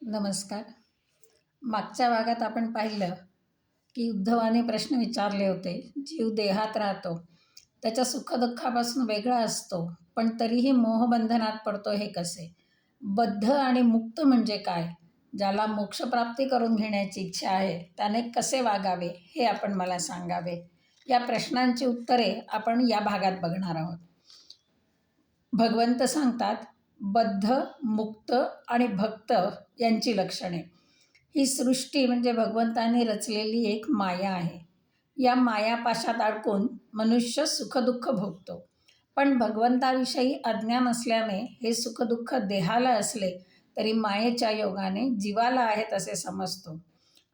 नमस्कार. मागच्या भागात आपण पाहिलं की उद्धवाने प्रश्न विचारले होते. जीव देहात राहतो, त्याच्या सुखदुःखापासून वेगळा असतो, पण तरीही मोहबंधनात पडतो हे कसे? बद्ध आणि मुक्त म्हणजे काय? ज्याला मोक्षप्राप्ती करून घेण्याची इच्छा आहे त्याने कसे वागावे हे आपण मला सांगावे. या प्रश्नांची उत्तरे आपण या भागात बघणार आहोत. भगवंत सांगतात, बद्ध, मुक्त आणि भक्त यांची लक्षणे. ही सृष्टी म्हणजे भगवंताने रचलेली एक माया आहे. या मायापाशात अडकून मनुष्य सुखदुःख भोगतो. पण भगवंताविषयी अज्ञान असल्याने हे सुखदुःख देहाला असले तरी मायेच्या योगाने जीवाला आहेत असे समजतो.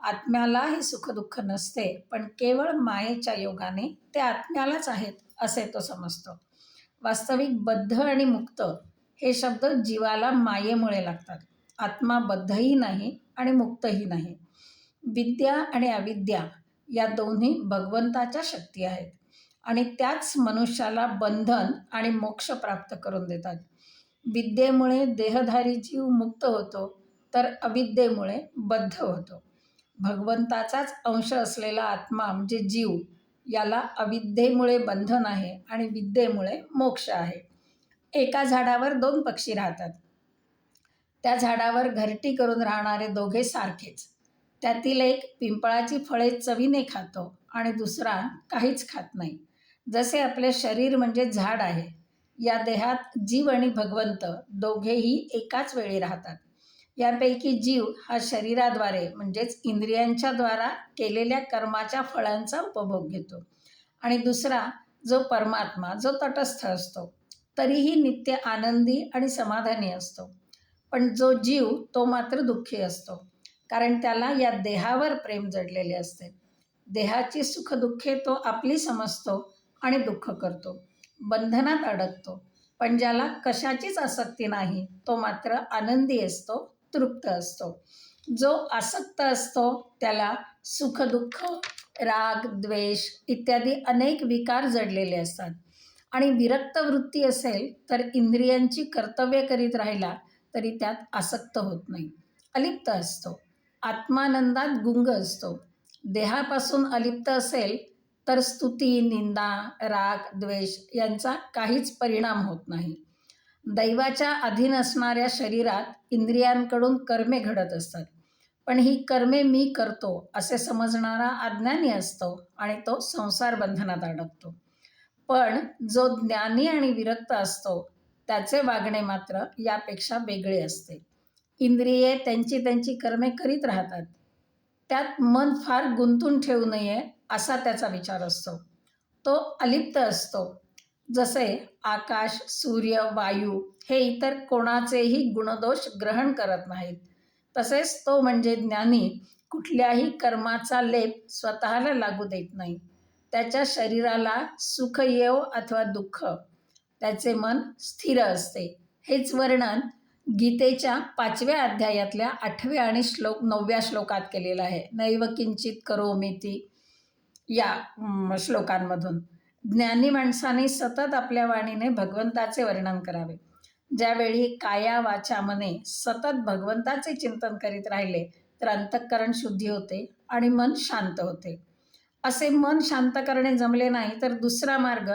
आत्म्याला हे सुखदुःख नसते, पण केवळ मायेच्या योगाने ते आत्म्यालाच आहेत असे तो समजतो. वास्तविक बद्ध आणि मुक्त हे शब्द जीवाला मायेमुळे लागतात. आत्मा बद्धही नाही आणि मुक्तही नाही. विद्या आणि अविद्या या दोन्ही भगवंताच्या शक्ती आहेत आणि त्याच मनुष्याला बंधन आणि मोक्ष प्राप्त करून देतात. विद्येमुळे देहधारी जीव मुक्त होतो, तर अविद्येमुळे बद्ध होतो. भगवंताचाच अंश असलेला आत्मा म्हणजे जीव, याला अविद्येमुळे बंधन आहे आणि विद्येमुळे मोक्ष आहे. एका झाडावर 2 पक्षी राहतात. त्या झाडावर घरटी करून राहणारे दोघे सारखेच. त्यातील एक पिंपळाची फळे चवीने खातो आणि दुसरा काहीच खात नाही. जसे आपले शरीर म्हणजे झाड आहे, या देहात जीव आणि भगवंत दोघेही एकाच वेळी राहतात. यापैकी जीव हा शरीराद्वारे म्हणजेच इंद्रियांच्या द्वारा केलेल्या कर्माच्या फळांचा उपभोग घेतो आणि दुसरा जो परमात्मा, जो तटस्थ असतो, तरीही नित्य आनंदी आणि समाधानी असतो. पण जो जीव तो मात्र दुःखी असतो, कारण त्याला या देहावर प्रेम जडलेले असते. देहाची सुखदुःखे तो आपली समजतो आणि दुःख करतो, बंधनात अडकतो. पण ज्याला कशाचीच आसक्ती नाही तो मात्र आनंदी असतो, तृप्त असतो. जो आसक्त असतो त्याला सुखदुःख, राग, द्वेष इत्यादी अनेक विकार जडलेले असतात. आणि विरक्त वृत्ती असेल तर इंद्रियांची कर्तव्य करीत राहिला तरी त्यात आसक्त होत नाही, अलिप्त असतो. आत्मानंदात गुंग असतो. देहापासून अलिप्त असेल तर स्तुती, निंदा, राग, द्वेष यांचा काहीच परिणाम होत नाही. दैवाच्या अधीन असणाऱ्या शरीरात इंद्रियांकडून कर्मे घडत असतात, पण ही कर्मे मी करतो असे समजणारा अज्ञानी असतो आणि तो संसार बंधनात अडकतो. पण जो ज्ञानी आणि विरक्त असतो त्याचे वागणे मात्र यापेक्षा वेगळे असते. इंद्रिये त्यांची त्यांची कर्मे करीत राहतात. त्यात मन फार गुंतून ठेवू नये असा त्याचा विचार असतो. तो अलिप्त असतो. जसे आकाश, सूर्य, वायू हे इतर कोणाचेही गुणदोष ग्रहण करत नाहीत, तसेच तो म्हणजे ज्ञानी कुठल्याही कर्माचा लेप स्वतःला लागू देत नाही. त्याच्या शरीराला सुख येवो अथवा दुःख, त्याचे मन स्थिर असते. हेच वर्णन गीतेच्या 5व्या अध्यायातल्या 8व्या आणि 9व्या श्लोकात केलेलं आहे. नैव किंचित करोमीति या श्लोकांमधून. ज्ञानी माणसाने सतत आपल्या वाणीने भगवंताचे वर्णन करावे. ज्यावेळी काया वाचा मने सतत भगवंताचे चिंतन करीत राहिले तर अंतःकरण शुद्धी होते आणि मन शांत होते. असे मन शांत करणे जमले नाही तर दुसरा मार्ग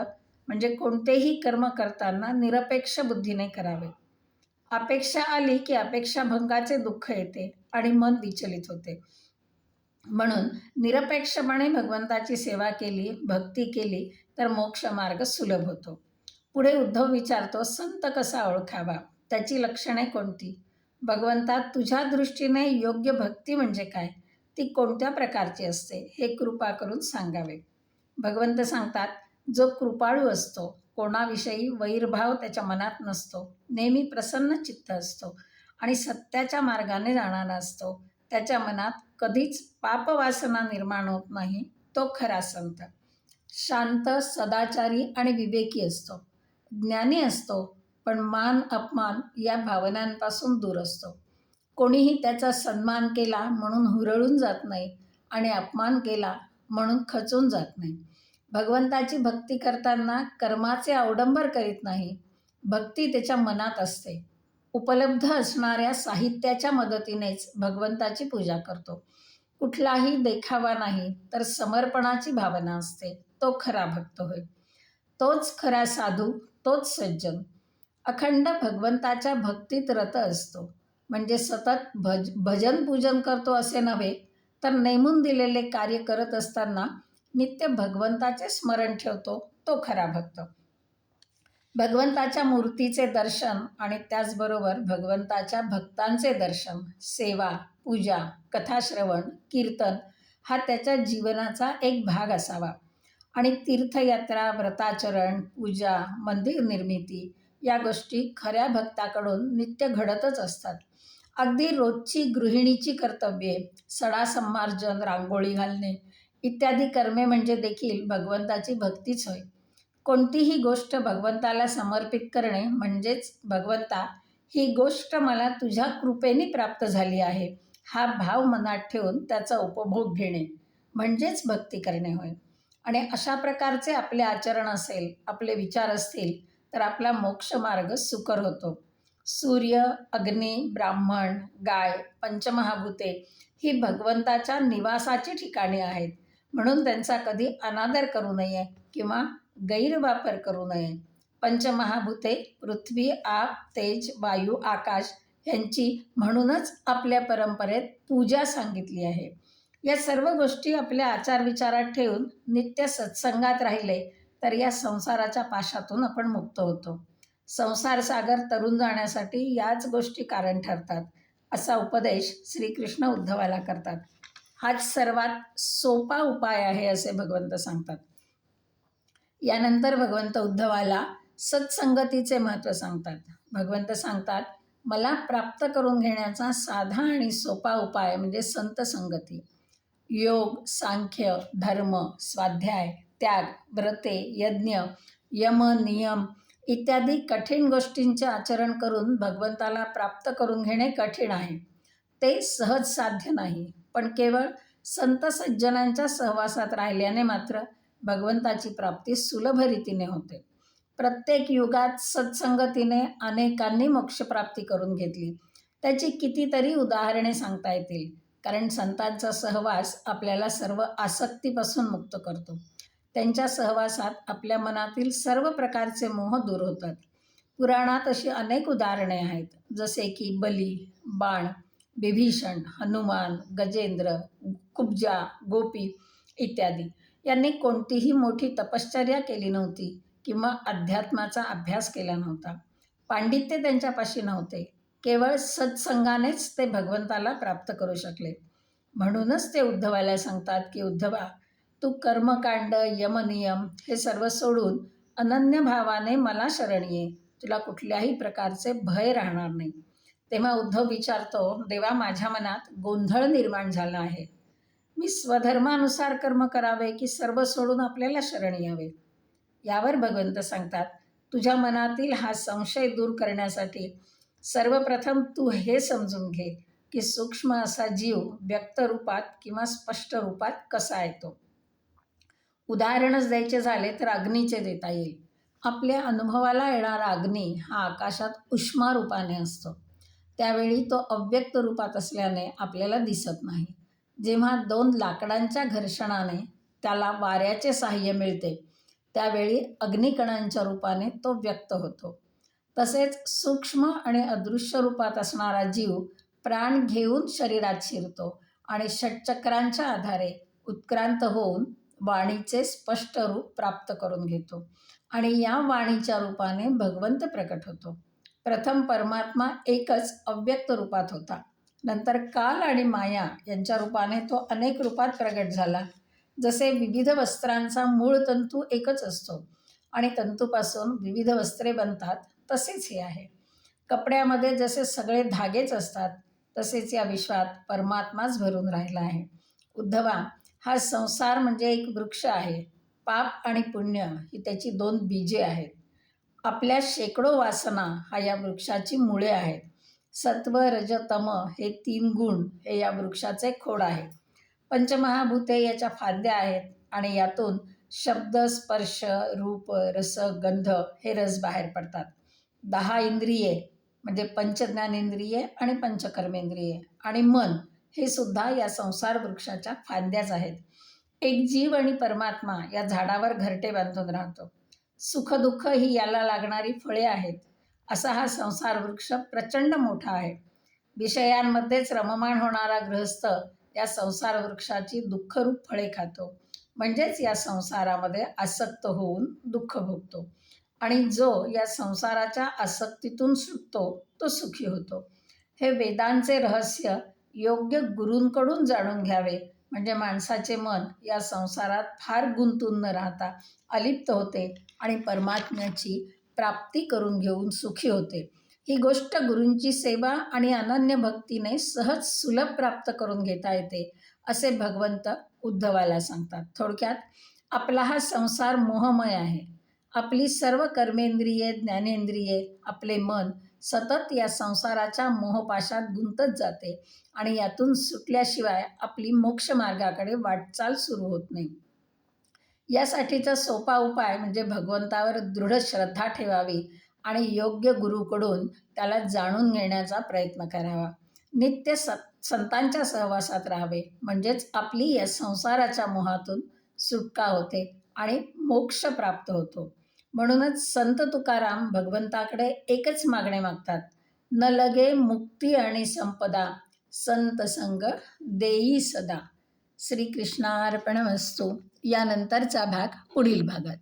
म्हणजे कोणतेही कर्म करताना निरपेक्ष बुद्धीने करावे. अपेक्षा आली की अपेक्षाभंगाचे दुःख येते आणि मन विचलित होते. म्हणून निरपेक्षपणे भगवंताची सेवा केली, भक्ती केली तर मोक्ष मार्ग सुलभ होतो. पुढे उद्धव विचारतो, संत कसा ओळखावा, त्याची लक्षणे कोणती? भगवंता, तुझ्या दृष्टीने योग्य भक्ती म्हणजे काय? ती कोणत्या प्रकारची असते हे कृपा करून सांगावे. भगवंत सांगतात, जो कृपाळू असतो, कोणाविषयी वैरभाव त्याच्या मनात नसतो, नेहमी प्रसन्न चित्त असतो आणि सत्याच्या मार्गाने जाणारा असतो, त्याच्या मनात कधीच पापवासना निर्माण होत नाही, तो खरा संत. शांत, सदाचारी आणि विवेकी असतो. ज्ञानी असतो, पण मान अपमान या भावनांपासून दूर असतो. कोणीही त्याचा सन्मान केला म्हणून हुरळून जात नाही आणि अपमान केला म्हणून खचून जात नाही. भगवंताची भक्ती करताना कर्माचे अवडंबर करीत नाही. भक्ती त्याच्या मनात असते. उपलब्ध असणाऱ्या साहित्याच्या मदतीनेच भगवंताची पूजा करतो. कुठलाही देखावा नाही, तर समर्पणाची भावना असते. तो खरा भक्त होय. तोच खरा साधू, तोच सज्जन. अखंड भगवंताच्या भक्तीत रत असतो. म्हणजे सतत भजन पूजन करतो असे नव्हे, तर नेमून दिलेले कार्य करत असताना नित्य भगवंताचे स्मरण ठेवतो, तो खरा भक्त. भगवंताच्या मूर्तीचे दर्शन आणि त्याचबरोबर भगवंताच्या भक्तांचे दर्शन, सेवा, पूजा, कथाश्रवण, कीर्तन हा त्याच्या जीवनाचा एक भाग असावा. आणि तीर्थयात्रा, व्रताचरण, पूजा, मंदिर निर्मिती या गोष्टी खऱ्या भक्ताकडून नित्य घडतच असतात. अगदी रोजची गृहिणीची कर्तव्ये, सडा संमार्जन, रांगोळी घालणे इत्यादी कर्मे म्हणजे देखील भगवंताची भक्तीच होय. कोणतीही गोष्ट भगवंताला समर्पित करणे म्हणजेच भगवंता, ही गोष्ट मला तुझ्या कृपेने प्राप्त झाली आहे, हा भाव मनात ठेवून त्याचा उपभोग घेणे म्हणजेच भक्ती करणे होय. आणि अशा प्रकारचे आपले आचरण असेल, आपले विचार असतील, तर आपला मोक्षमार्ग सुकर होतो. सूर्य, अग्नी, ब्राह्मण, गाय, पंचमहाभूते ही भगवंताच्या निवासाची ठिकाणे आहेत. म्हणून त्यांचा कधी अनादर करू नये किंवा गैरवापर करू नये. पंचमहाभूते पृथ्वी, आप, तेज, वायू, आकाश यांची म्हणूनच आपल्या परंपरेत पूजा सांगितली आहे. या सर्व गोष्टी आपल्या आचारविचारात ठेवून नित्य सत्संगात राहिले तर या संसाराच्या पाशातून आपण मुक्त होतो. संसार सागर तरून जाण्यासाठी याच गोष्टी कारण ठरतात, असा उपदेश श्रीकृष्ण उद्धवाला करतात. हाच सर्वात सोपा उपाय आहे असे भगवंत सांगतात. यानंतर भगवंत उद्धवाला सत्संगतीचे महत्त्व सांगतात. भगवंत सांगतात, मला प्राप्त करून घेण्याचा साधा आणि सोपा उपाय म्हणजे संत संगती. योग, सांख्य, धर्म, स्वाध्याय, त्याग, व्रते, यज्ञ, यम, नियम इत्यादी कठीण गोष्टींचे आचरण करून भगवंताला प्राप्त करून घेणे कठीण आहे. ते सहज साध्य नाही. पण केवळ संत सज्जनांच्या सहवासात राहिल्याने मात्र भगवंताची प्राप्ती सुलभ रीतीने होते. प्रत्येक युगात सत्संगतीने अनेकांनी मोक्षप्राप्ती करून घेतली. त्याची कितीतरी उदाहरणे सांगता येतील. कारण संतांचा सहवास आपल्याला सर्व आसक्तीपासून मुक्त करतो. त्यांच्या सहवासात आपल्या मनातील सर्व प्रकारचे मोह दूर होतात. पुराणात अशी अनेक उदाहरणे आहेत, जसे की बली, बाण, विभीषण, हनुमान, गजेंद्र, कुब्जा, गोपी इत्यादी. यांनी कोणतीही मोठी तपश्चर्या केली नव्हती किंवा अध्यात्माचा अभ्यास केला नव्हता. पांडित्य त्यांच्यापाशी नव्हते. केवळ सत्संगानेच ते भगवंताला प्राप्त करू शकले. म्हणूनच ते उद्धवाला सांगतात की उद्धवा, तू कर्मकांड, यमनियम हे सर्व सोडून अनन्य भावाने मला शरण ये. तुला कुठल्याही प्रकारचे भय राहणार नाही. तेव्हा उद्धव विचारतो, देवा, माझ्या मनात गोंधळ निर्माण झाला आहे. मी स्वधर्मानुसार कर्म करावे की सर्व सोडून आपल्याला शरण यावे? यावर भगवंत सांगतात, तुझ्या मनातील हा संशय दूर करण्यासाठी सर्वप्रथम तू हे समजून घे की सूक्ष्म असा जीव व्यक्त रूपात किंवा स्पष्ट रूपात कसा येतो. उदाहरणच द्यायचे झाले तर अग्नीचे देता येईल. आपल्या अनुभवाला येणारा अग्नी हा आकाशात उष्मा रूपाने असतो. त्यावेळी तो अव्यक्त रूपात असल्याने आपल्याला दिसत नाही. जेव्हा दोन लाकडांच्या घर्षणाने त्याला वाऱ्याचे साहाय्य मिळते, त्यावेळी अग्निकणांच्या रूपाने तो व्यक्त होतो. तसेच सूक्ष्म आणि अदृश्य रूपात असणारा जीव प्राण घेऊन शरीरात शिरतो आणि षटचक्रांच्या आधारे उत्क्रांत होऊन वाणीचे स्पष्ट रूप प्राप्त करून घेतो आणि या वाणीच्या रूपाने भगवंत प्रकट होतो. प्रथम परमात्मा एकच अव्यक्त रूपात होता. नंतर काल आणि माया यांच्या रूपाने तो अनेक रूपात प्रगट झाला. जसे विविध वस्त्रांचा मूळ तंतू एकच असतो आणि तंतूपासून विविध वस्त्रे बनतात, तसेच हे आहे. कपड्यामध्ये जसे सगळे धागेच असतात, तसेच या विश्वात परमात्माच भरून राहिला आहे. उद्धवा, हा संसार म्हणजे एक वृक्ष आहे. पाप आणि पुण्य ही त्याची दोन बीजे आहेत. आपल्या शेकडो वासना हा या वृक्षाची मुळे आहेत. सत्व, रज, तम हे 3 गुण हे या वृक्षाचे खोड आहे. पंचमहाभूते याच्या फांद्या आहेत आणि यातून शब्द, स्पर्श, रूप, रस, गंध हे रस बाहेर पडतात. 10 इंद्रिये म्हणजे पंचज्ञानेंद्रिये आणि पंचकर्मेंद्रिये आणि मन हे सुद्धा या संसार वृक्षाच्या फांद्याच आहेत. एक जीव आणि परमात्मा या झाडावर घरटे बांधून राहतो. सुखदुःख ही याला लागणारी फळे आहेत. असा हा संसार वृक्ष प्रचंड मोठा आहे. विषयांमध्येच रममाण होणारा गृहस्थ या संसार वृक्षाची दुःखरूप फळे खातो. म्हणजेच या संसारामध्ये आसक्त होऊन दुःख भोगतो. आणि जो या संसाराच्या आसक्तीतून सुटतो तो सुखी होतो. हे वेदांचे रहस्य योग्य गुरूंकडून जाणून घ्यावे, म्हणजे माणसाचे मन या संसारात फार गुंतून न राहता अलिप्त होते आणि परमात्म्याची प्राप्ती करून घेऊन सुखी होते. ही गोष्ट गुरूंची सेवा आणि अनन्य भक्तीने सहज सुलभ प्राप्त करून घेता येते, असे भगवंत उद्धवाला सांगतात. थोडक्यात आपला हा संसार मोहमय आहे. आपली सर्व कर्मेंद्रिये, ज्ञानेंद्रिये, आपले मन सतत या संसाराच्या मोहपाशात गुंतत जाते आणि यातून सुटल्याशिवाय आपली मोक्षमार्गाकडे वाटचाल सुरू होत नाही. यासाठीचा सोपा उपाय म्हणजे भगवंतावर दृढ श्रद्धा ठेवावी आणि योग्य गुरूकडून त्याला जाणून घेण्याचा प्रयत्न करावा. नित्य संतांच्या सहवासात राहावे, म्हणजेच आपली या संसाराच्या मोहातून सुटका होते आणि मोक्ष प्राप्त होतो. म्हणूनच संत तुकाराम भगवंताकडे एकच मागणे मागतात, न लगे मुक्ती आणि संपदा, संत संग देई सदा. श्रीकृष्णार्पणमस्तु. यानंतरचा भाग पुढील भागात.